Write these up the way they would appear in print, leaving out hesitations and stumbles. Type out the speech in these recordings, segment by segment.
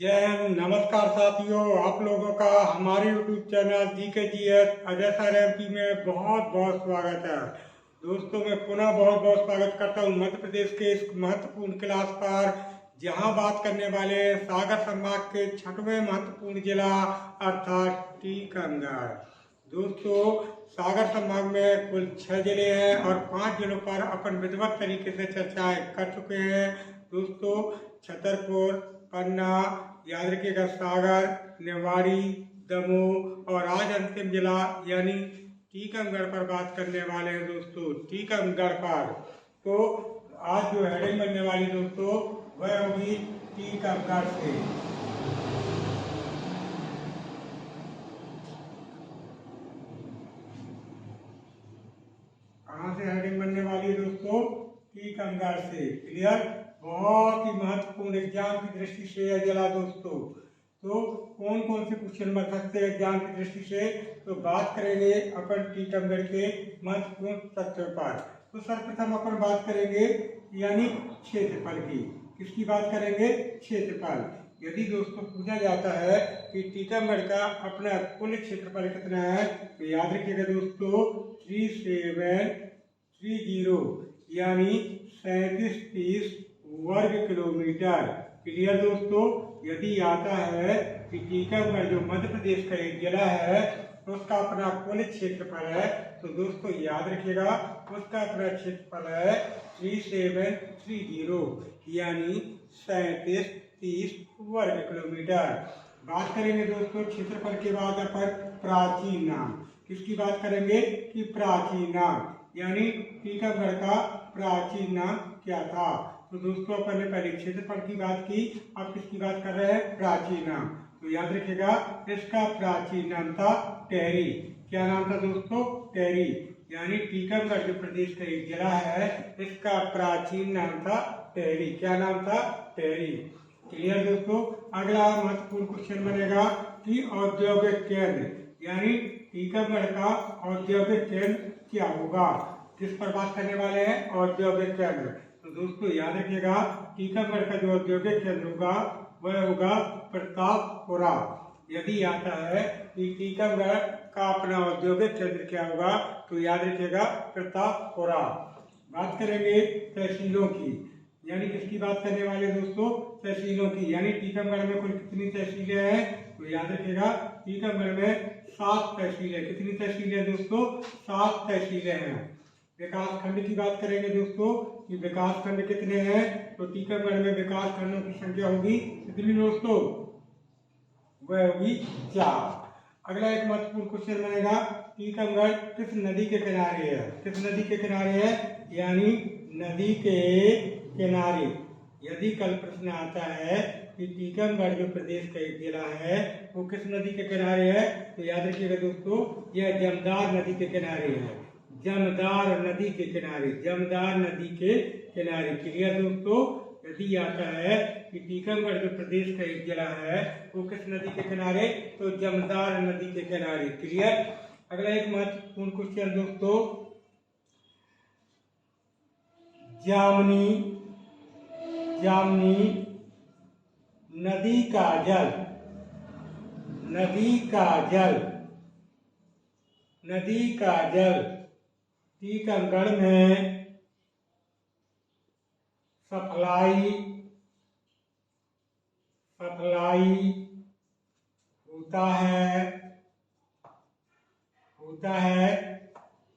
जय हिंद। नमस्कार साथियों, आप लोगों का हमारे YouTube channel GKGS Ajay sir MP में बहुत बहुत स्वागत है। दोस्तों, मैं पुनः बहुत बहुत स्वागत करता हूं मध्य प्रदेश के इस महत्वपूर्ण क्लास पर, जहां बात करने वाले सागर संभाग के 6वें महत्वपूर्ण जिला अर्थात टीकमगढ़। दोस्तों, सागर संभाग में कुल 6 जिले हैं और 5 जिलों पर अपन विधिवत तरीके से चर्चाएं कर चुके हैं। दोस्तों, छतरपुर, पन्ना, याद रखिएगा सागर, निवाड़ी, दमोह और आज अंतिम जिला यानी टीकमगढ़ पर बात करने वाले हैं। दोस्तों, टीकमगढ़ पर तो आज जो हेडिंग बनने वाली दोस्तों वह होगी टीकमगढ़ से। कहाँ से हेडिंग बनने वाली है दोस्तों? टीकमगढ़ से। क्लियर? बहुत ही महत्वपूर्ण एग्जाम की दृष्टि से यह जिला दोस्तों। तो कौन कौन से क्वेश्चन बन सकते हैं एग्जाम की दृष्टि से, तो बात करेंगे अपन टीकमगढ़ के महत्वपूर्ण तथ्यों पर। तो सर्वप्रथम अपन बात करेंगे यानी क्षेत्रफल की। किसकी बात करेंगे? क्षेत्रफल। यदि दोस्तों पूछा जाता है कि टीकमगढ़ का अपना कुल क्षेत्रफल कितना है, तो याद रखिएगा दोस्तों 3730 यानी 3730 वर्ग किलोमीटर। क्लियर दोस्तों? यदि आता है कि टीकमगढ़ जो मध्य प्रदेश का एक जिला है उसका अपना कुल क्षेत्रफल है, तो दोस्तों याद रखिएगा उसका अपना क्षेत्रफल है 3730 यानी 3730 वर्ग किलोमीटर। बात करेंगे दोस्तों क्षेत्रफल के बाद अपन प्राचीन नाम। किसकी बात करेंगे? कि प्राचीन नाम यानी टीकमगढ़ का प्राचीन नाम क्या था। तो दोस्तों अपन ने पहले क्षेत्रफल की बात की, अब किसकी बात कर रहे हैं? प्राचीन नाम। तो याद रखिएगा इसका प्राचीन नाम था टेहरी। क्या नाम था दोस्तों? टेहरी। यानी टीकमगढ़ जो प्रदेश का एक जिला है इसका प्राचीन नाम था टेहरी। क्या नाम था? टेहरी। क्लियर दोस्तों? अगला महत्वपूर्ण क्वेश्चन बनेगा कि औद्योगिक केंद्र यानी टीकमगढ़ का औद्योगिक केंद्र क्या होगा। किस पर बात करने वाले हैं? औद्योगिक केंद्र। तो दोस्तों याद रखिएगा टीकमगढ़ का जो औद्योगिक केंद्र होगा वह होगा प्रतापपुरा। यदि आता है कि टीकमगढ़ का अपना औद्योगिक केंद्र क्या होगा, तो याद रखिएगा प्रतापपुरा। बात करेंगे तहसीलों की, यानी किसकी बात करने वाले दोस्तों? तहसीलों की। यानी टीकमगढ़ में कुल कितनी तहसीलें हैं, तो याद रखिएगा टीकमगढ़ में 7 तहसीलें। कितनी तहसीलें दोस्तों? 7 तहसीलें हैं। विकास खंड की बात करेंगे दोस्तों कि विकास खंड कितने हैं, तो टीकमगढ़ में विकास खंडों की संख्या होगी कितनी दोस्तों? वह होगी 4। अगला एक महत्वपूर्ण क्वेश्चन बनेगा टीकमगढ़ किस नदी के किनारे है। किस नदी के किनारे है? यानी नदी के किनारे। यदि कल प्रश्न आता है कि टीकमगढ़ जो प्रदेश का एक जिला है वो किस नदी के किनारे है, तो याद रखिएगा दोस्तों यह जमदार नदी के किनारे है। जमदार नदी के किनारे। जमदार नदी के किनारे। क्लियर दोस्तों? यदि आता है कि टीकमगढ़ जो प्रदेश का एक जिला है वो किस नदी के किनारे, तो जमदार नदी के किनारे। क्लियर? अगला एक महत्वपूर्ण क्वेश्चन दोस्तों, जामनी नदी का जल। नदी का जल टीकमगढ़ में सप्लाई होता है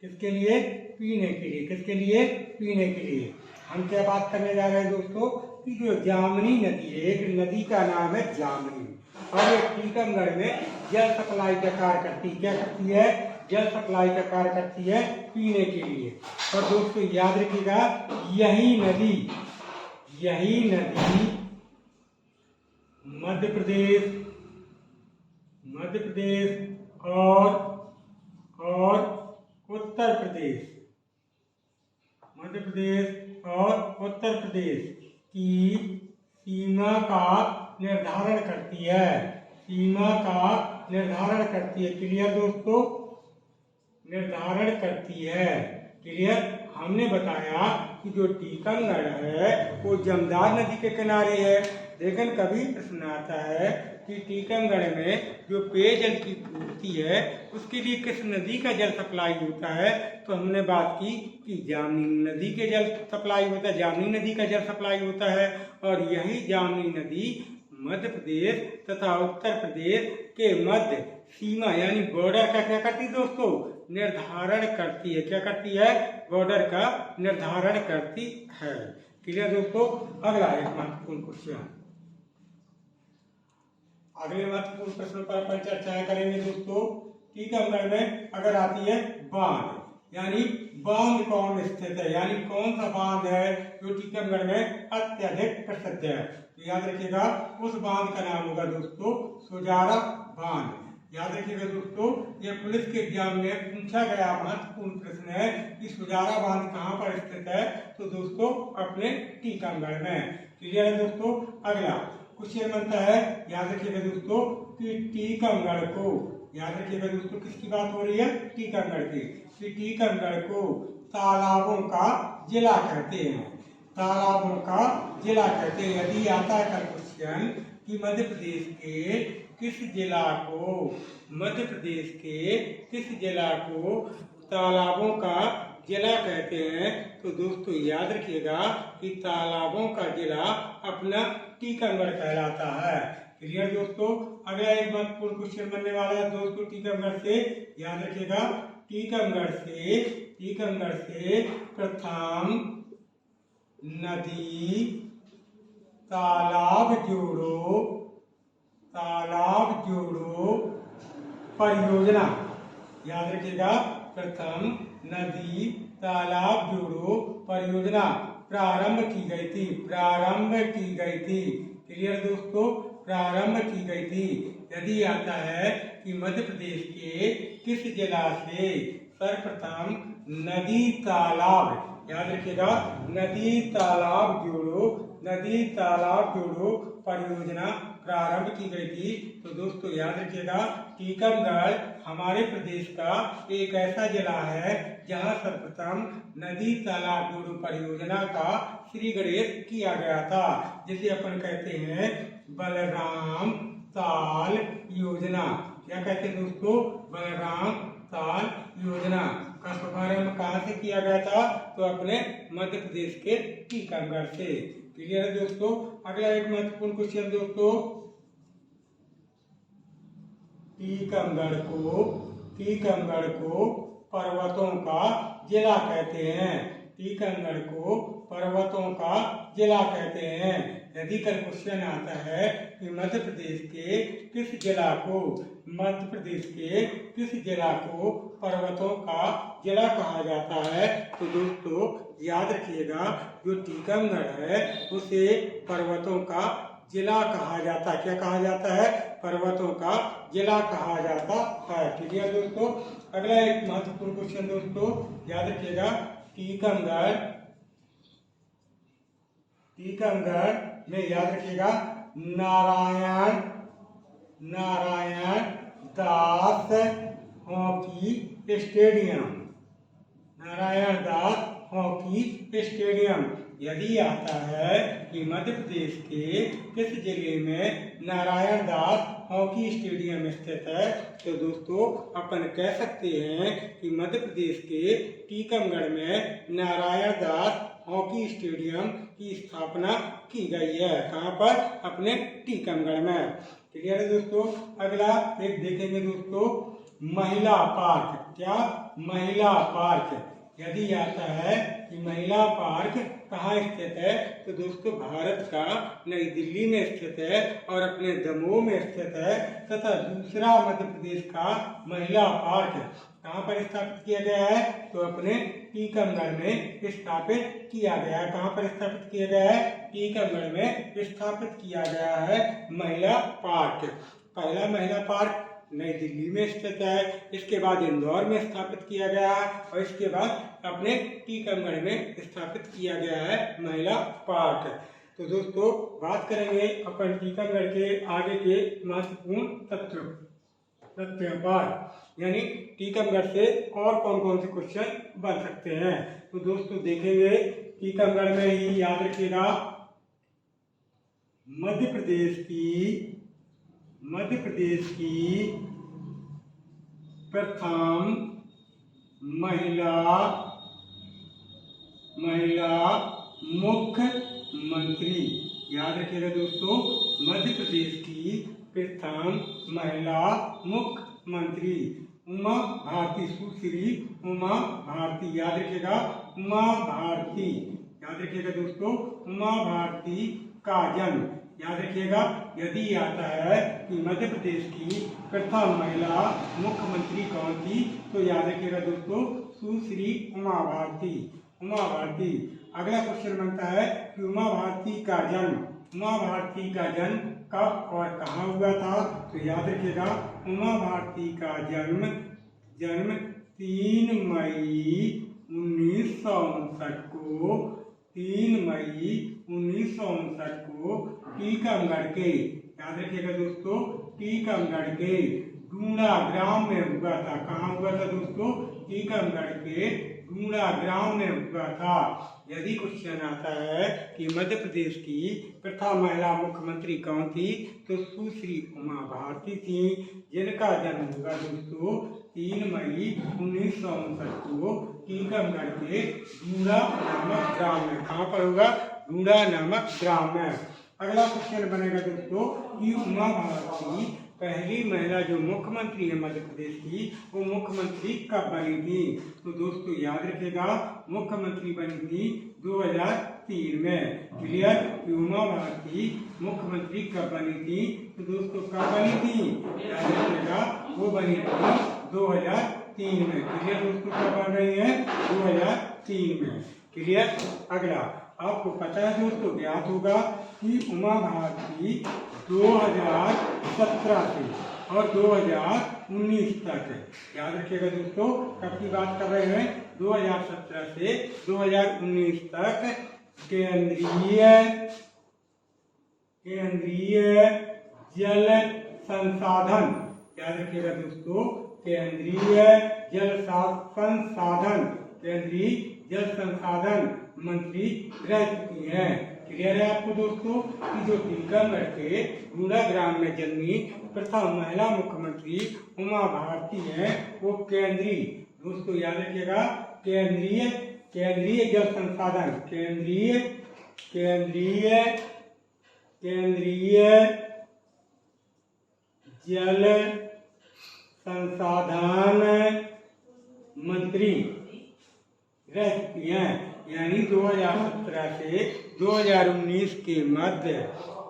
किसके लिए? पीने के लिए। किसके लिए? पीने के लिए। हम क्या बात करने जा रहे हैं दोस्तों कि जो जामनी नदी है, एक नदी का नाम है जामनी, और ये टीकमगढ़ में जल सप्लाई का कार्य करती है। क्या करती है? जल सप्लाई का कार्य करती है पीने के लिए। और दोस्तों याद रखिएगा यही नदी मध्य प्रदेश और उत्तर प्रदेश की सीमा का निर्धारण करती है। क्लियर दोस्तों? निर्धारण करती है। क्लियर? हमने बताया कि जो टीकमगढ़ है वो जमदार नदी के किनारे है। लेकिन कभी प्रश्न आता है कि टीकमगढ़ में जो पेयजल की पूर्ति है उसके लिए किस नदी का जल सप्लाई होता है, तो हमने बात की कि जामनी नदी के जल सप्लाई होता है, जामनी नदी का जल सप्लाई होता है। और यही जामनी नदी मध्य प्रदेश तथा उत्तर प्रदेश के मध्य सीमा यानी बॉर्डर का क्या करती है दोस्तों, निर्धारण करती है। क्या करती है, बॉर्डर का निर्धारण करती है। क्लियर दोस्तों। अगला एक महत्वपूर्ण क्वेश्चन, अगले महत्वपूर्ण प्रश्न पर अपन चर्चा करेंगे दोस्तों। टीकमगढ़ में अगर आती है बांध, यानी बांध कौन स्थित है, यानी कौन सा बांध है जो टीकमगढ़ में अत्यधिक प्रसिद्ध है, तो याद रखिएगा उस बांध का नाम होगा दोस्तों सुजारा बांध। याद रखिएगा दोस्तों, ये पुलिस के एग्जाम में पूछा गया महत्वपूर्ण प्रश्न है कि सुजारा बांध कहाँ पर स्थित है, तो दोस्तों अपने टीकमगढ़ में। क्लियर है दोस्तों। अगला क्वेश्चन बनता है, याद रखिएगा दोस्तों कि टीकमगढ़ को, याद रखिएगा दोस्तों किसकी बात हो रही है, टीकमगढ़ की, कि टीकमगढ़ को तालाबों का जिला कहते हैं। तालाबों का जिला कहते हैं। यदि आता है कल क्वेश्चन कि मध्य प्रदेश के किस जिला को, मध्य प्रदेश के किस जिला को तालाबों का जिला कहते हैं, तो दोस्तों याद रखिएगा कि तालाबों का जिला अपना टीकमगढ़ कहलाता है। क्लियर दोस्तों। अगला एक महत्वपूर्ण क्वेश्चन बनने वाला है दोस्तों टीकमगढ़ से। याद रखिएगा टीकमगढ़ से प्रथम नदी तालाब जोड़ो परियोजना, याद रखिएगा प्रथम नदी तालाब जोड़ो परियोजना प्रारंभ की गई थी। क्लियर दोस्तों, प्रारंभ की गई थी। यदि आता है कि मध्य प्रदेश के किस जिला से सर्वप्रथम नदी तालाब, याद रखिएगा नदी तालाब जोड़ो परियोजना प्रारंभ की गई थी, तो दोस्तों याद रखिएगा टीकमगढ़ हमारे प्रदेश का एक ऐसा जिला है जहां सर्वप्रथम नदी तालाब जोड़ो परियोजना का श्री गणेश किया गया था, जिसे अपन कहते हैं बलराम ताल योजना। क्या कहते हैं दोस्तों, बलराम ताल योजना का शुभारंभ कहाँ से किया गया था, तो अपने मध्य प्रदेश के टीकमगढ़ से। क्लियर है दोस्तों। अगला एक महत्वपूर्ण क्वेश्चन दोस्तों, टीकमगढ़ को पर्वतों का जिला कहते हैं। टीकमगढ़ को पर्वतों का जिला कहते हैं। यदि कल क्वेश्चन आता है कि मध्य प्रदेश के किस जिला को पर्वतों का जिला कहा जाता है, तो दोस्तों याद रखिएगा जो टीकमगढ़ है उसे पर्वतों का जिला कहा जाता है। क्या कहा जाता है, पर्वतों का जिला कहा जाता है। ठीक है दोस्तों। अगला एक महत्वपूर्ण क्वेश्चन दोस्तों, याद रखिएगा टीकमगढ़ में याद रखिएगा नारायण दास हॉकी स्टेडियम। यदि आता है कि मध्य प्रदेश के किस जिले में नारायण दास हॉकी स्टेडियम स्थित है, तो दोस्तों अपन कह सकते हैं कि मध्य प्रदेश के टीकमगढ़ में नारायण दास हॉकी स्टेडियम की स्थापना की गई है। कहाँ पर, अपने टीकमगढ़ में। क्लियर है दोस्तों। अगला एक देखेंगे दोस्तों, महिला पार्क। क्या, महिला पार्क। यदि आता है कि महिला पार्क कहाँ स्थित है, तो दोस्तों भारत का नई दिल्ली में स्थित है और अपने दमोह में स्थित है। तथा दूसरा मध्य प्रदेश का महिला पार्क कहाँ पर स्थापित किया गया है, तो अपने टीकमगढ़ में स्थापित किया गया है। कहाँ पर स्थापित किया गया है, टीकमगढ़ में स्थापित किया गया है महिला पार्क। पहला महिला पार्क नई दिल्ली में स्थित है, इसके बाद इंदौर में स्थापित किया गया है और इसके बाद अपने टीकमगढ़ में स्थापित किया गया है महिला पार्क। तो दोस्तों बात करेंगे अपन टीकमगढ़ के आगे के महत्वपूर्ण तथ्यों। तथ्यों पर, यानी टीकमगढ़ से और कौन कौन से क्वेश्चन बन सकते हैं। तो दोस्तों देखेंगे, टीकमगढ़ में ही याद रखिएगा मध्य प्रदेश की प्रथम महिला मुख्यमंत्री, याद रखिएगा दोस्तों, मध्य प्रदेश की प्रथम महिला मुख्यमंत्री उमा भारती, सुश्री उमा भारती, याद रखिएगा उमा भारती, याद रखिएगा दोस्तों उमा भारती का जन्म, याद रखिएगा यदि आता है कि मध्य प्रदेश की प्रथम महिला मुख्यमंत्री कौन थी, तो याद रखिएगा दोस्तों सुश्री उमा भारती। अगला क्वेश्चन बनता है कि उमा भारती का जन्म कब और कहाँ हुआ था, तो याद रखिएगा उमा भारती का जन्म 3 मई 1959 को टीकमगढ़ के, याद रखिएगा दोस्तों टीकमगढ़ के डूंगरा ग्राम में हुआ था। कहाँ हुआ था दोस्तों? टीकमगढ़ के डूंगरा ग्राम में हुआ था। यदि क्वेश्चन आता है कि मध्य प्रदेश की प्रथम महिला मुख्यमंत्री कौन थी, तो सुश्री उमा भारती थी, जिनका जन्म हुआ दोस्तों 3 मई 1959 को टीकमगढ़ के डूंगरा नामक ग्राम में। कहाँ पर होगा? डूंगरा नामक ग्राम में। अगला क्वेश्चन बनेगा दोस्तों कि उमा भारती पहली महिला जो मुख्यमंत्री है मध्य प्रदेश की, वो मुख्यमंत्री कब बनी थी? तो दोस्तों याद रखिएगा मुख्यमंत्री बनी थी 2003 में। क्लियर? कि उमा भारती मुख्यमंत्री कब बनी थी? तो दोस्तों कब बनी थी? याद रखिएगा वो बनी थी 2003 में। क्लियर दोस्तों? कब बन रही है? 2003 में। क्लियर? अगला आपको पता है दोस्तों, ज्ञात होगा कि उमा भारती 2017 से और 2019 तक, याद रखिएगा दोस्तों कब की बात कर रहे हैं? 2017 से 2019 तक केंद्रीय जल संसाधन, याद रखिएगा दोस्तों केंद्रीय जल संसाधन मंत्री रह चुकी हैं। क्लियर है आपको दोस्तों कि जो टीकमगढ़ के डूंगरा ग्राम में जन्मी प्रथम महिला मुख्यमंत्री उमा भारती हैं, वो केंद्रीय, दोस्तों याद रखिएगा केंद्रीय जल संसाधन केंद्रीय जल संसाधन मंत्री रह चुकी हैं। यानी 2017 से 2019 के मध्य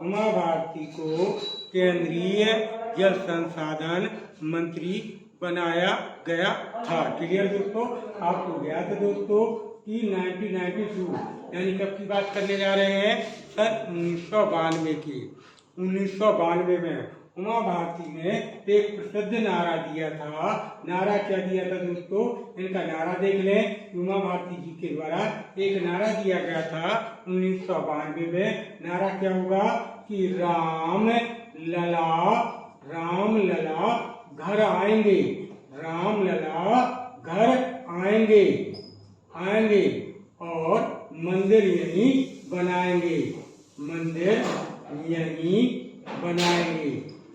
उमा भारती को केंद्रीय जल संसाधन मंत्री बनाया गया था। क्लियर दोस्तों? आपको ज्ञात है दोस्तों कि 1992, यानी कब की बात करने जा रहे हैं? सन 1992 की। 1992 में उमा भारती ने एक प्रसिद्ध नारा दिया था। नारा क्या दिया था दोस्तों? इनका नारा देख लें। उमा भारती जी के द्वारा एक नारा दिया गया था 1992 में। नारा क्या होगा कि राम लला घर आएंगे, राम लला घर आएंगे और मंदिर यहीं बनाएंगे।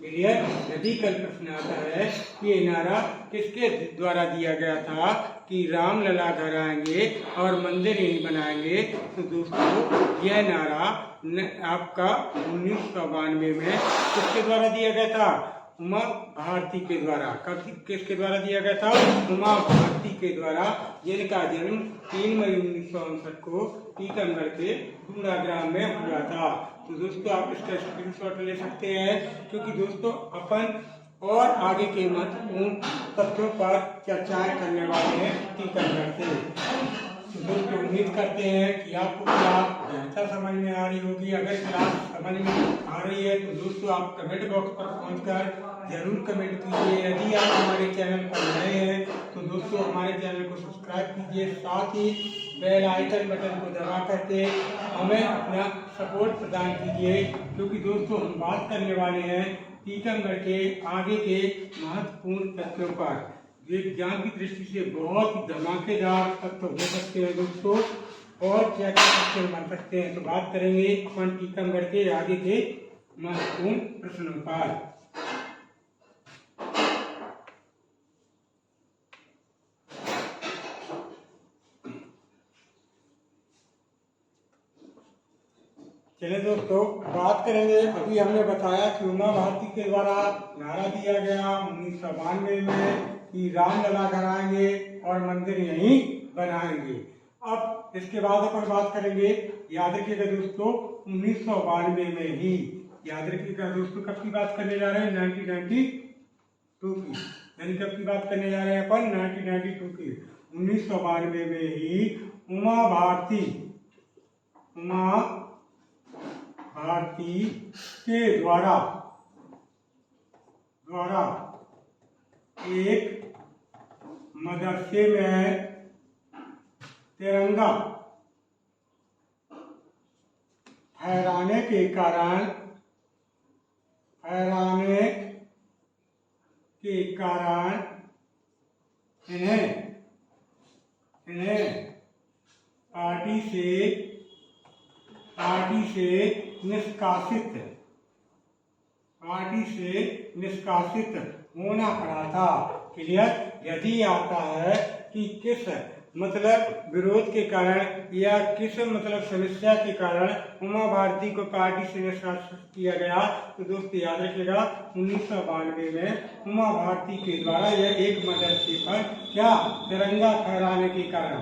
क्लियर? यदि कल प्रश्न आता है कि ये नारा किसके द्वारा दिया गया था कि राम लला घर आएंगे और मंदिर यहीं बनाएंगे, तो दोस्तों यह नारा आपका 1992 में किसके द्वारा दिया गया था? उमा भारती के द्वारा। किसके द्वारा दिया गया था? उमा भारती के द्वारा, जिनका जन्म 3 मई 1959 को टीकमगढ़ के डूंगरा ग्राम में हुआ था। तो दोस्तों आप इसका स्क्रीनशॉट ले सकते हैं, क्योंकि दोस्तों अपन और आगे के महत्वपूर्ण तथ्यों पर चर्चाएं करने वाले हैं टीकमगढ़ से। तो दोस्तों उम्मीद करते हैं कि आपको क्लास बेहतर समझ में आ रही होगी। अगर क्लास समझ में आ रही है तो दोस्तों आप कमेंट बॉक्स पर पहुंचकर जरूर कमेंट कीजिए। यदि आप हमारे चैनल पर नए हैं तो दोस्तों हमारे चैनल को सब्सक्राइब कीजिए, साथ ही बेल आइकन बटन को दबा करके हमें अपना सपोर्ट प्रदान कीजिए, क्योंकि दोस्तों हम बात करने वाले हैं टीकमगढ़ के आगे के महत्वपूर्ण तथ्यों पर विज्ञान की दृष्टि से बहुत ही धमाकेदार तथ्य हो सकते हैं दोस्तों, और क्या क्या तथ्य बन सकते हैं, तो बात करेंगे अपन टीकमगढ़ के आगे के महत्वपूर्ण प्रश्नों पर। चलिए दोस्तों, बात करेंगे। अभी हमने बताया कि उमा भारती के द्वारा नारा दिया गया 1992 में कि रामलला कराएंगे और मंदिर यहीं बनाएंगे। अब इसके बाद अपन बात करेंगे, याद रखिएगा दोस्तों, 1992 में ही, याद रखिएगा दोस्तों, कब की बात करने जा रहे हैं, 1992 की, यानी कब की बात करने जा रहे हैं अपन, 1992 की। 1992 में ही उमा भारती के द्वारा एक मदरसे में तिरंगा फहराने के कारण इन्हें पार्टी से निष्कासित होना पड़ा था। क्लियर? यदि आता है कि किस मतलब विरोध के कारण या किस मतलब समस्या के कारण उमा भारती को पार्टी से निष्कासित किया गया, तो दोस्तों याद रखिएगा 1992 में उमा भारती के द्वारा यह एक मदरसे पर क्या तिरंगा फहराने के कारण,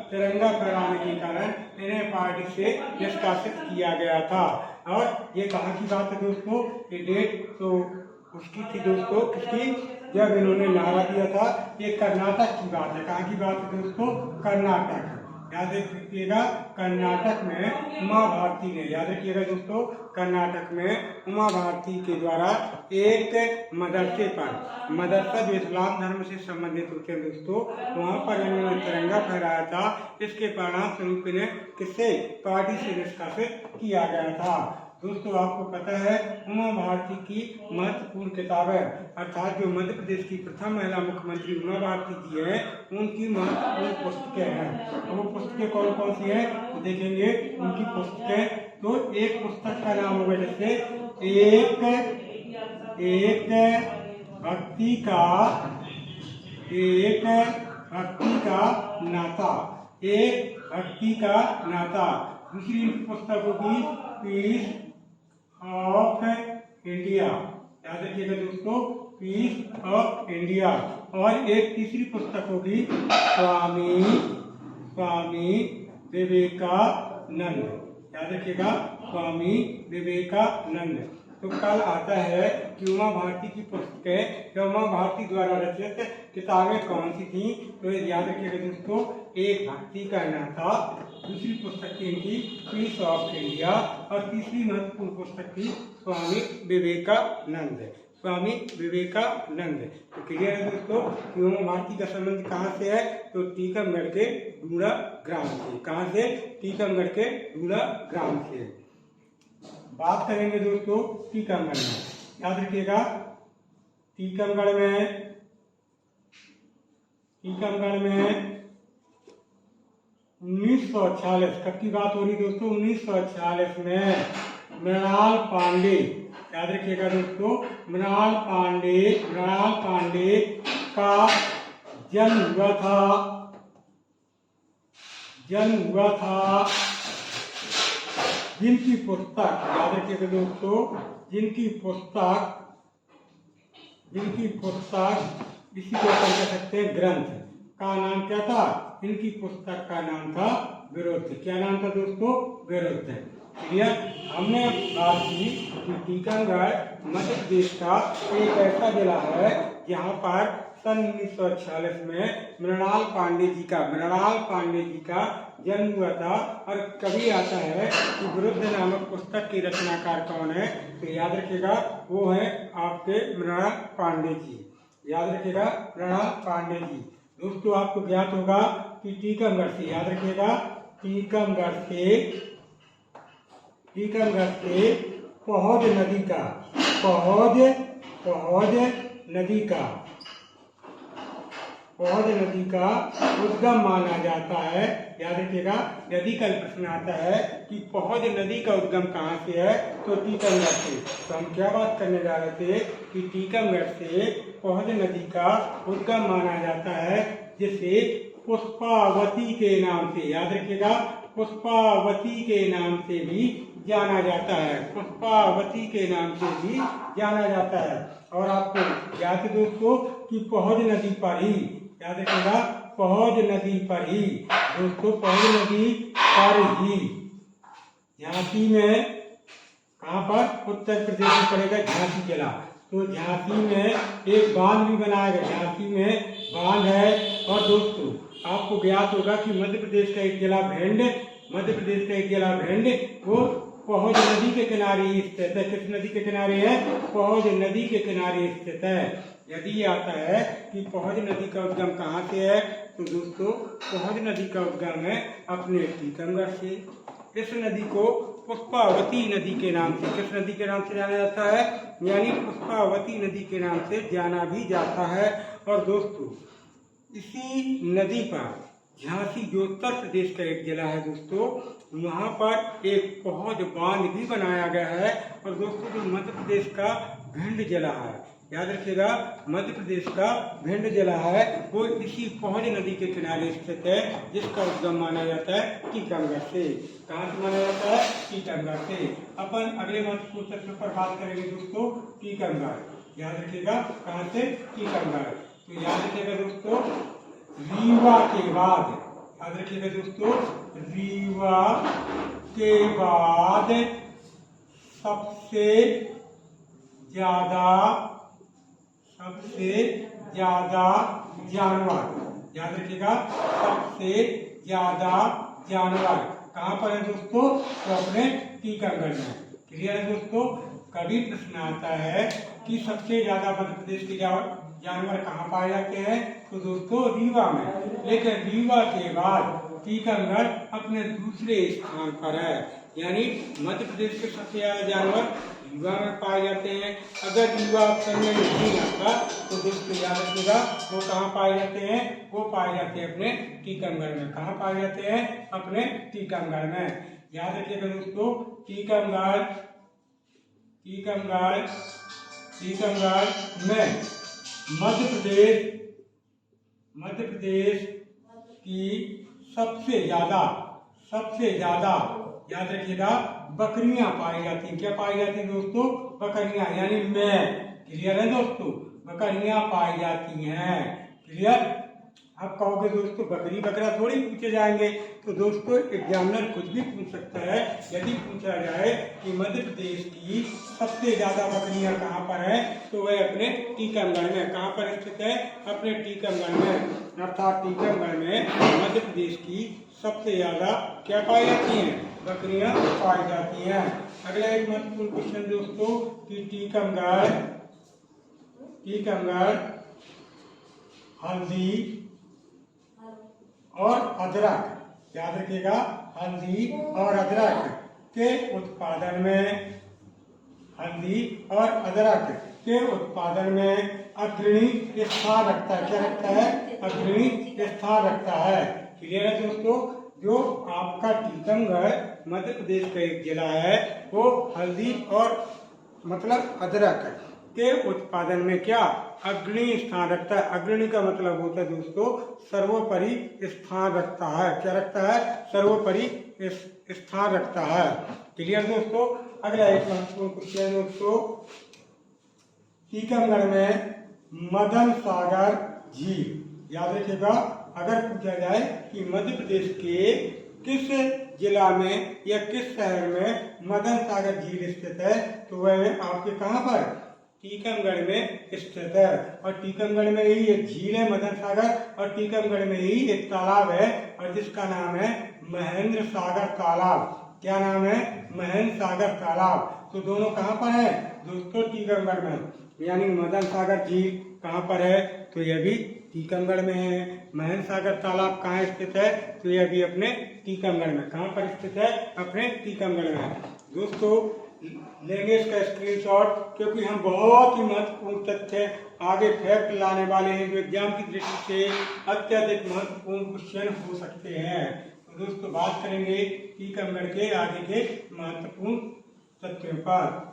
तिरंगा फहराने के कारण इन्हें पार्टी से निष्कासित किया गया था। और ये कहाँ की बात है दोस्तों, ये डेट तो उसकी थी दोस्तों, किसकी, जब इन्होंने नारा दिया था। ये कर्नाटक की बात है। कहाँ की बात है दोस्तों, कर्नाटक। याद रखिएगा, कर्नाटक में उमा भारती ने, याद रखिएगा दोस्तों, कर्नाटक में उमा भारती के द्वारा एक मदरसे पर, मदरसा जो इस्लाम धर्म से संबंधित होते हैं दोस्तों, वहाँ पर इन्होंने तिरंगा फहराया था। इसके परिणाम स्वरूप इन्हें किससे, पार्टी से निष्कासित किया गया था। दोस्तों आपको पता है उमा भारती की महत्वपूर्ण किताबें, अर्थात जो मध्य प्रदेश की प्रथम महिला मुख्यमंत्री उमा भारती जी हैं, उनकी महत्वपूर्ण पुस्तकें हैं। वो पुस्तकें कौन कौन सी हैं, तो देखेंगे उनकी पुस्तकें। तो एक पुस्तक का नाम होगा जैसे एक भक्ति का नाता। दूसरी पुस्तक होगी पीस ऑफ इंडिया, याद रखिएगा दोस्तों, पीस ऑफ इंडिया। और एक तीसरी पुस्तक होगी स्वामी विवेकानंद, याद रखिएगा, स्वामी विवेकानंद। तो कल आता है कि उमा भारती की पुस्तकें या उमा भारती द्वारा रचित किताबें कौन सी थी, तो याद रखिएगा दोस्तों, एक भक्ति का नाता, दूसरी पुस्तक थी इनकी पीस ऑफ इंडिया, और तीसरी महत्वपूर्ण पुस्तक थी स्वामी विवेकानंद। तो क्लियर है दोस्तों कि उमा भारती का संबंध कहाँ से है, तो टीकमगढ़ के डूड़ा ग्राम से। कहाँ से, टीकमगढ़ के डूड़ा ग्राम से। बात करेंगे दोस्तों टीकमगढ़ में, याद रखिएगा, टीकमगढ़ में 1946, कब की बात हो रही दोस्तों, 1946 में मृणाल पांडे, याद रखिएगा दोस्तों, मृणाल पांडे का जन्म हुआ था, जिनकी पुस्तक, याद रखिएगा दोस्तों, जिनकी पुस्तक इसी को कह सकते हैं ग्रंथ का नाम क्या था, इनकी पुस्तक का नाम था विरुद्ध। क्या नाम था दोस्तों, विरुद्ध। क्लियर? हमने बात की कि टीकमगढ़ मध्य प्रदेश का एक ऐसा जिला है जहाँ पर सन 1946 में मृणाल पांडे जी का जन्म हुआ था। और कभी आता है कि विरुद्ध नामक पुस्तक के रचनाकार कौन है, तो याद रखिएगा वो है आपके मृणाल पांडे जी, याद रखिएगा मृणाल पांडे जी। दोस्तों आपको ज्ञात होगा कि टीकमगढ़ से, याद रखिएगा, टीकमगढ़ से पौध नदी का पहुज पहुज नदी का उद्गम माना जाता है। याद रखिएगा, यदि कल प्रश्न आता है कि पहुज नदी का उद्गम कहाँ से है, तो टीकमगढ़ से। तो हम क्या बात करने जा रहे थे कि टीकमगढ़ से पहुज नदी का उद्गम माना जाता है, जिसे पुष्पावती के नाम से, याद रखिएगा, पुष्पावती के नाम से भी जाना जाता है। पुष्पावती के नाम से भी जाना जाता है। और आपको याद है दोस्तों कि पहुज नदी पर ही, याद रखिएगा, पहुज नदी पर ही दोस्तों, पहुज नदी पर ही झांसी में, कहाँ पर, उत्तर प्रदेश में पड़ेगा झांसी जिला। तो झांसी में एक बांध भी बनाया गया, झांसी में बांध है। और दोस्तों आपको ज्ञात होगा कि मध्य प्रदेश का एक जिला भिंड, वो पहुज नदी के किनारे ही स्थित है। किस नदी के किनारे है? पहुज नदी के किनारे स्थित है। यदि ये आता है कि पहुज नदी का उद्गम कहाँ से है, तो दोस्तों पहुज नदी का उद्गम है अपने टीकमगढ़ से। इस नदी को पुष्पावती नदी के नाम से, किस नदी के नाम से जाना जाता है? यानी पुष्पावती नदी के नाम से जाना भी जाता है। और दोस्तों इसी नदी पर झांसी, जो उत्तर प्रदेश का एक जिला है दोस्तों, वहाँ पर एक पहुज बांध भी बनाया गया है। और दोस्तों जो मध्य प्रदेश का भिंड जिला है, याद रखिएगा, मध्य प्रदेश का भिंड जिला है, वो इसी पहुज नदी के किनारे स्थित है, जिसका उद्गम माना जाता है टीकमगढ़ से। कहाँ से माना जाता है? टीकमगढ़ से। अपन अगले महत्वपूर्ण तथ्य पर बात करेंगे दोस्तों, टीकमगढ़। याद रखिएगा, कहाँ से? टीकमगढ़। तो याद रखिएगा दोस्तों, रीवा के बाद, याद रखिएगा दोस्तों, रीवा के बाद सबसे ज्यादा जानवर, याद रखिएगा, सबसे ज्यादा जानवर कहाँ पर है दोस्तों? तो अपने टीकमगढ़ में। क्लियर है दोस्तों? कभी प्रश्न आता है कि सबसे ज्यादा मध्य प्रदेश के जानवर कहाँ पाए जाते हैं, तो दोस्तों रीवा में। लेकिन रीवा के बाद टीकमगढ़ अपने दूसरे स्थान पर है। यानी मध्य प्रदेश के सबसे ज्यादा जानवर रीवा में पाए जाते हैं। अगर रीवा ऑप्शन में नहीं आता तो दोस्तों याद रखिएगा, वो कहाँ पाए जाते हैं? वो पाए जाते हैं अपने टीकमगढ़ में। कहाँ पाए जाते हैं? अपने टीकमगढ़ में। याद रखिएगा दोस्तों, टीकमगढ़ में मध्य प्रदेश की सबसे ज्यादा याद रखिएगा बकरियां पाई जाती हैं। क्या पाई जाती हैं दोस्तों? बकरियां, यानी मैं। क्लियर है दोस्तों? बकरियां पाई जाती हैं। क्लियर? आप कहोगे दोस्तों बकरी बकरा थोड़ी पूछे जाएंगे, तो दोस्तों एग्जामिनर कुछ भी पूछ सकता है। यदि पूछा जाए कि मध्य प्रदेश की सबसे ज्यादा बकरियां कहाँ पर है, तो वह अपने टीकमगढ़ में। कहाँ पर स्थित है? अपने टीकमगढ़ में। अर्थात टीकमगढ़ में मध्य प्रदेश की सबसे ज्यादा क्या पाई जाती हैं? बकरियां पाई जाती हैं। अगला एक महत्वपूर्ण क्वेश्चन दोस्तों कि टीकमगढ़ हल्दी और अदरक, याद रखिएगा, हल्दी और अदरक के उत्पादन में अग्रणी स्थान रखता है। क्या रखता है? अग्रणी स्थान रखता है। क्लियर है दोस्तों? जो आपका टीकमगढ़ मध्य प्रदेश का एक जिला है, वो हल्दी और मतलब अदरक के उत्पादन में क्या अग्रणी स्थान रखता है। अग्रणी का मतलब होता है दोस्तों सर्वोपरि स्थान रखता है। क्या रखता है? सर्वोपरि स्थान रखता है। क्लियर दोस्तों? अगला एक महत्वपूर्ण क्वेश्चन दोस्तों, टीकमगढ़ में मदन सागर झील, याद रखिएगा, अगर पूछा जाए कि मध्य प्रदेश के किस जिला में या किस शहर में मदन सागर झील स्थित है, तो वह आपके कहाँ पर? टीकमगढ़ में स्थित है। और टीकमगढ़ में ही एक झील है मदन सागर, और टीकमगढ़ में ही एक तालाब है, और जिसका नाम है महेंद्र सागर तालाब। क्या नाम है? महेंद्र सागर तालाब। तो दोनों कहाँ पर है दोस्तों? टीकमगढ़ में। यानी मदन सागर झील कहाँ पर है? तो यह भी टीकमगढ़ में है। महेंद्र सागर तालाब कहाँ स्थित है? तो यह भी अपने टीकमगढ़ में। कहाँ पर स्थित है? अपने टीकमगढ़ में। दोस्तों लेंगे इसका स्क्रीनशॉट, क्योंकि हम बहुत ही महत्वपूर्ण तथ्य आगे फैक्ट लाने वाले हैं जो एग्जाम की दृष्टि से अत्यधिक महत्वपूर्ण क्वेश्चन हो सकते हैं। तो दोस्तों बात करेंगे टीकमगढ़ के आगे के महत्वपूर्ण तथ्यों पर।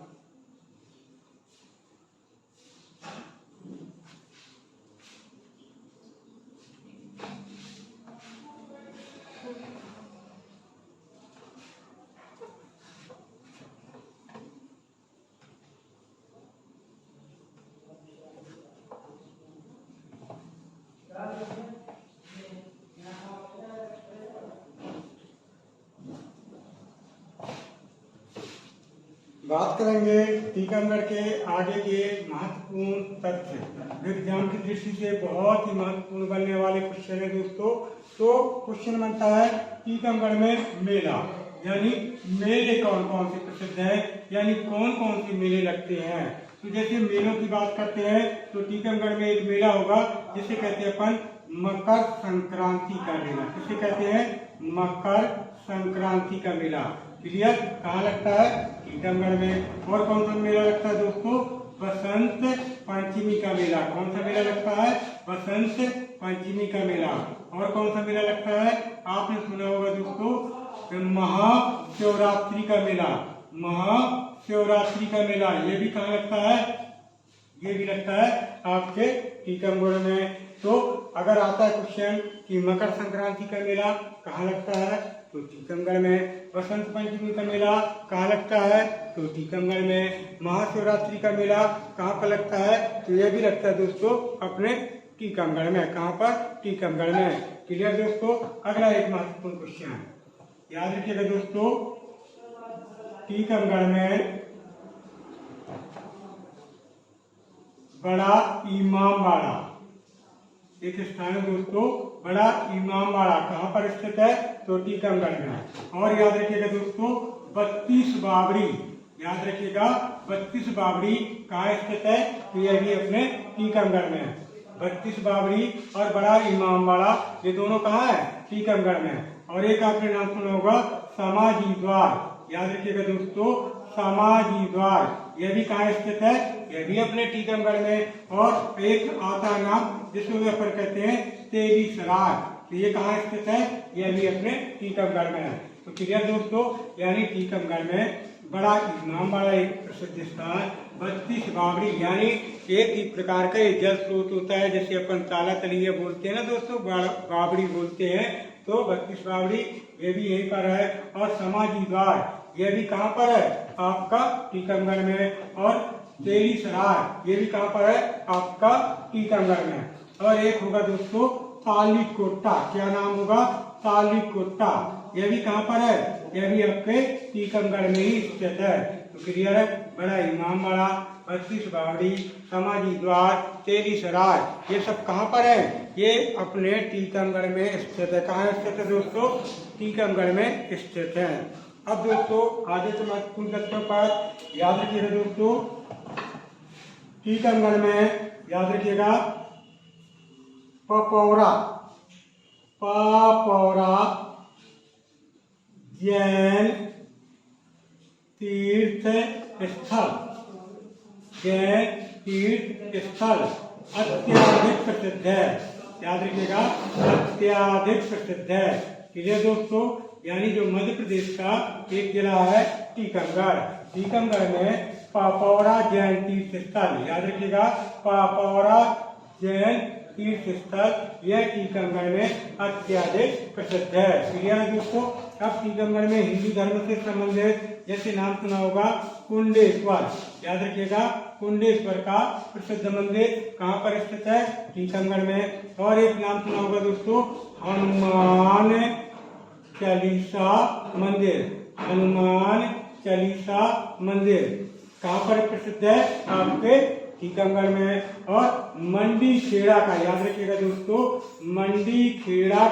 बात करेंगे टीकमगढ़ के आगे के महत्वपूर्ण तथ्य एग्जाम की दृष्टि से बहुत ही महत्वपूर्ण बनने वाले क्वेश्चन है दोस्तों। तो क्वेश्चन बनता है टीकमगढ़ में मेला, यानी मेले कौन कौन से प्रसिद्ध है, यानी कौन कौन से मेले लगते हैं। तो जैसे मेलों की बात करते हैं तो टीकमगढ़ में एक मेला होगा जिसे कहते हैं अपन मकर संक्रांति का मेला। किसे कहते हैं? मकर संक्रांति का मेला। क्लियर? कहाँ लगता है? टीकमगढ़ में। और कौन सा मेला लगता है दोस्तों? बसंत पंचमी का मेला। कौन सा मेला लगता है? बसंत पंचमी का मेला। और कौन सा मेला लगता है? आपने सुना होगा दोस्तों, महाशिवरात्रि का मेला। महाशिवरात्रि का मेला ये भी कहाँ लगता है? ये भी लगता है आपके टीकमगढ़ में। तो अगर आता है क्वेश्चन कि मकर संक्रांति का मेला कहाँ लगता है, तो टीकमगढ़ में। बसंत पंचमी का मेला कहाँ लगता है, तो टीकमगढ़ में। महाशिवरात्रि का मेला कहाँ पर लगता है, तो ये भी लगता है दोस्तों अपने टीकमगढ़ में। कहाँ पर? टीकमगढ़ में। क्लियर दोस्तों? अगला एक महत्वपूर्ण क्वेश्चन याद रखिएगा दोस्तों, टीकमगढ़ में बड़ा इमामबाड़ा एक स्थान है दोस्तों। बड़ा इमामबाड़ा कहाँ पर स्थित है, तो टीकमगढ़ में। और याद रखिएगा दोस्तों 32 बावड़ी, याद रखिएगा 32 बावड़ी कहाँ स्थित है, तो यह भी अपने टीकमगढ़ में है। 32 बावड़ी और बड़ा इमामबाड़ा ये दोनों कहाँ है, टीकमगढ़ में। और एक आपने नाम सुना होगा समाजी द्वार, याद रखिएगा दोस्तों समाजी द्वार यह भी कहाँ स्थित है, यह भी अपने टीकमगढ़ में। और एक आता है नाम जिसको अपन कहते हैं तेली सराय, तो ये कहाँ स्थित है, यह भी अपने टीकमगढ़ में है। तो क्लियर दोस्तों, यानी टीकमगढ़ में बड़ा इमामबाड़ा एक प्रसिद्ध स्थान, 32 बावड़ी यानी एक ही प्रकार का ये जल स्रोत होता है, जैसे अपन ताला तलीय बोलते हैं ना दोस्तों, बावड़ी बोलते हैं, तो 32 बावड़ी ये भी यहीं पर है। और समाजी द्वार ये भी कहाँ पर है, आपका टीकमगढ़ में। और तेली सराय ये भी कहाँ पर है, आपका टीकमगढ़ में। और एक होगा दोस्तों तालीकोटा, क्या नाम होगा, तालीकोटा, यह भी कहाँ पर है, यह भी आपके टीकमगढ़ में ही स्थित है। तो क्लियर है, बड़ा इमामबाड़ा, 32 बावड़ी, समाजी द्वार, तेली सराय ये सब कहाँ पर है, ये अपने टीकमगढ़ में स्थित है। कहाँ स्थित है दोस्तों, टीकमगढ़ में स्थित है। अब दोस्तों आगे के महत्वपूर्ण तथ्यों पर याद रखिएगा दोस्तों, टीकमगढ़ में याद रखिएगा पपौरा जैन तीर्थ स्थल, जैन तीर्थ स्थल अत्याधिक प्रसिद्ध है। याद रखिएगा अत्याधिक प्रसिद्ध है। क्लियर दोस्तों, यानी जो मध्य प्रदेश का एक जिला है टीकमगढ़, टीकमगढ़ में पपौरा जैन तीर्थ स्थल, याद रखिएगा पपौरा जैन तीर्थ स्थल यह टीकमगढ़ में अत्याधिक प्रसिद्ध है। क्लियर है दोस्तों। अब टीकमगढ़ में हिंदू धर्म से संबंधित जैसे नाम सुना होगा कुंडेश्वर, याद रखिएगा कुंडेश्वर का प्रसिद्ध मंदिर कहाँ पर स्थित है, टीकमगढ़ में। और एक नाम सुना होगा दोस्तों हनुमान चालीसा मंदिर, हनुमान चालीसा मंदिर कहाँ पर प्रसिद्ध है, आपके टीकमगढ़ में। और मंडी खेड़ा का, याद रखिएगा दोस्तों मंडी खेड़ा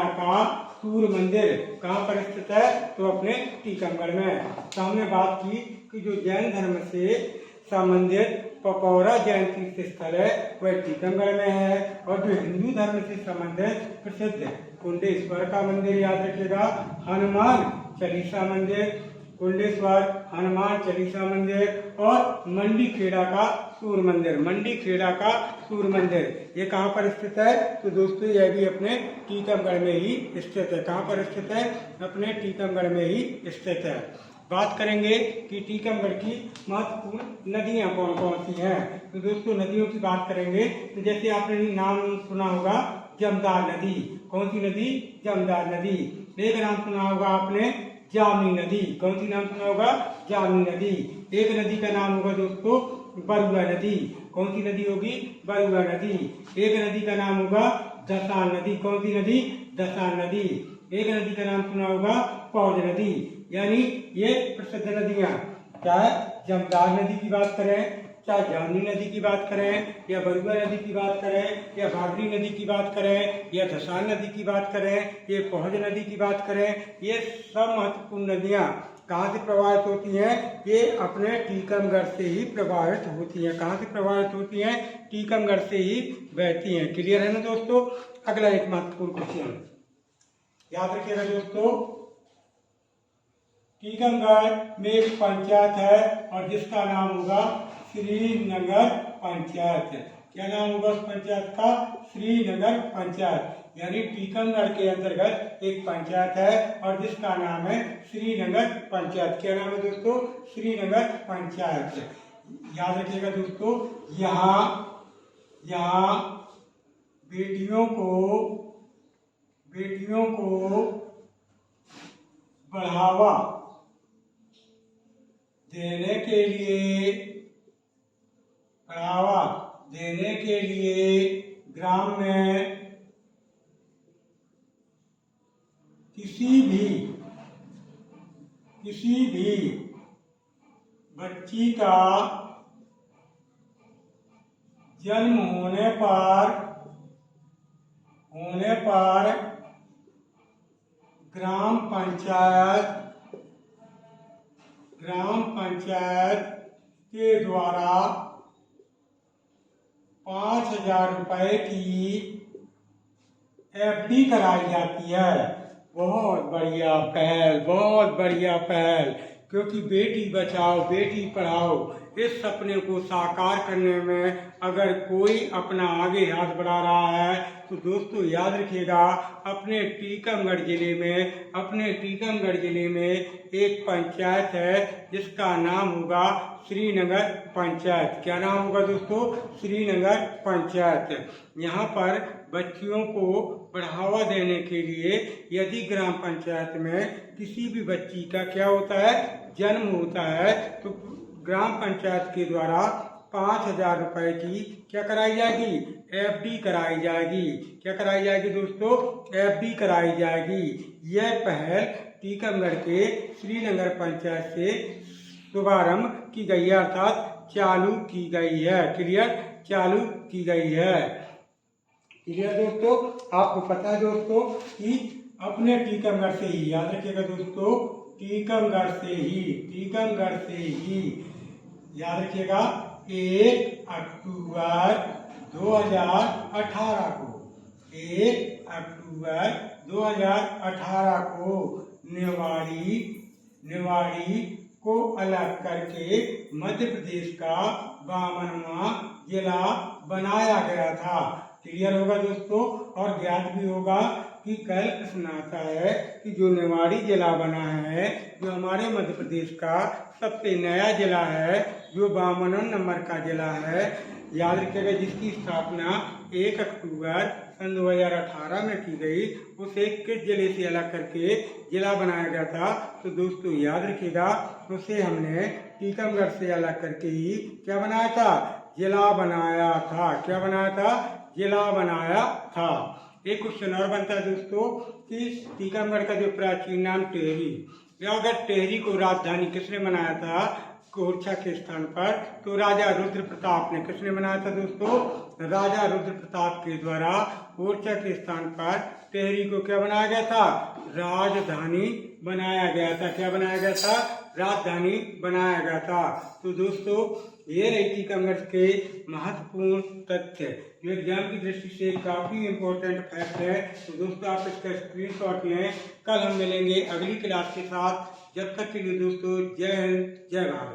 का सूर्य मंदिर कहाँ पर स्थित है, तो अपने टीकमगढ़ में। तो हमने बात की कि जो जैन धर्म से संबंधित पपौरा जैन तीर्थ स्थल है वह टीकमगढ़ में है। और जो हिंदू धर्म से संबंधित प्रसिद्ध कुंडेश्वर का मंदिर, याद रखिएगा हनुमान चालीसा मंदिर कुंडेश्वर, हनुमान चालीसा मंदिर और मंडी खेड़ा का सूर्य मंदिर। मंडी खेड़ा का सूर्य मंदिर ये कहाँ पर स्थित है? तो दोस्तों यह भी अपने टीकमगढ़ में ही स्थित है। कहाँ पर स्थित है? अपने टीकमगढ़ में ही स्थित है। बात करेंगे कि टीकमगढ़ की महत्वपूर्ण नदियाँ कौन कौन सी हैं। तो दोस्तों नदियों की बात करेंगे तो जैसे आपने नाम सुना होगा जमदार नदी। कौन सी नदी? जमदार नदी। एक नाम सुना होगा आपने जामनी नदी। कौन सी नाम सुना होगा? जामनी नदी। एक नदी का नाम होगा दोस्तों बरुआ नदी। कौन सी नदी होगी? बरुआ नदी। एक नदी का नाम होगा दसान नदी। कौन सी नदी? दसान नदी। एक नदी का नाम सुना होगा पौज नदी। यानी ये प्रसिद्ध नदियां, चाहे जमदार नदी की बात करें, चाहे जामनी नदी की बात करें, या बरुआ नदी की बात करें, या भागरी नदी की बात करें, या धसान नदी की बात करें, ये पौज नदी की बात करें, ये सब महत्वपूर्ण नदियां कहाँ से प्रभावित होती हैं? ये अपने टीकमगढ़ से ही प्रभावित होती हैं। कहाँ से प्रभावित होती हैं? टीकमगढ़ से ही बहती हैं। क्लियर है ना दोस्तों? अगला एक महत्वपूर्ण क्वेश्चन याद रखिएगा दोस्तों, टीकमगढ़ में एक पंचायत है और जिसका नाम होगा श्रीनगर पंचायत। क्या नाम होगा उस पंचायत का? श्रीनगर पंचायत। यानी टीकमगढ़ के अंतर्गत एक पंचायत है और जिसका नाम है श्रीनगर पंचायत। क्या नाम है दोस्तों? श्रीनगर पंचायत। याद रखिएगा दोस्तों, यहाँ बेटियों को बढ़ावा देने के लिए ग्राम में किसी भी बच्ची का जन्म होने पर ग्राम पंचायत के द्वारा 5,000 रुपए की FD कराई जाती है। बहुत बढ़िया पहल, क्योंकि बेटी बचाओ बेटी पढ़ाओ इस सपने को साकार करने में अगर कोई अपना आगे हाथ बढ़ा रहा है तो दोस्तों याद रखिएगा, अपने टीकमगढ़ जिले में एक पंचायत है जिसका नाम होगा श्रीनगर पंचायत। क्या नाम होगा दोस्तों? श्रीनगर पंचायत। यहाँ पर बच्चियों को बढ़ावा देने के लिए यदि ग्राम पंचायत में किसी भी बच्ची का क्या होता है? जन्म होता है तो ग्राम पंचायत के द्वारा 5,000 रुपए की क्या कराई जाएगी? FD कराई जाएगी। क्या कराई जाएगी दोस्तों? FD कराई जाएगी। यह पहल टीकमगढ़ के श्रीनगर पंचायत से शुभारंभ की गई है, अर्थात चालू की गई है। क्लियर? चालू की गई है। क्लियर दोस्तों? आपको पता है दोस्तों कि अपने टीकमगढ़ से ही, याद रखिएगा दोस्तों, टीकमगढ़ से ही याद रखिएगा 1 अक्टूबर 2018 को निवाड़ी को अलग करके मध्य प्रदेश का 52वां जिला बनाया गया था। क्लियर होगा दोस्तों? और ज्ञात भी होगा कि कल प्रश्न आता है कि जो निवाड़ी जिला बना है, जो हमारे मध्य प्रदेश का सबसे नया जिला है, जो 52 नंबर का जिला है, याद रखिएगा, जिसकी स्थापना 1 अक्टूबर सन 2018 में की गई, उसे किस जिले से अलग करके जिला बनाया गया था? तो दोस्तों याद रखिएगा, उसे हमने टीकमगढ़ से अलग करके ही क्या बनाया था? जिला बनाया था। क्या बनाया था? जिला बनाया था। एक क्वेश्चन और बनता है दोस्तों कि टीकमगढ़ का जो प्राचीन नाम टेहरी, या अगर टेहरी को राजधानी किसने बनाया था कोरछा के स्थान पर? तो राजा रुद्र प्रताप ने। किसने बनाया था दोस्तों? राजा रुद्र प्रताप के द्वारा कोरछा के स्थान पर टेहरी को क्या बनाया गया था? राजधानी बनाया गया था। क्या बनाया गया था? राजधानी बनाया गया था। तो दोस्तों ये रही टीकमगढ़ के महत्वपूर्ण तथ्य जो एग्जाम की दृष्टि से काफी इम्पोर्टेंट फैक्ट है। तो दोस्तों आप इसका स्क्रीनशॉट लें। कल हम मिलेंगे अगली क्लास के साथ। जब तक के लिए दोस्तों, जय हिंद, जय भारत।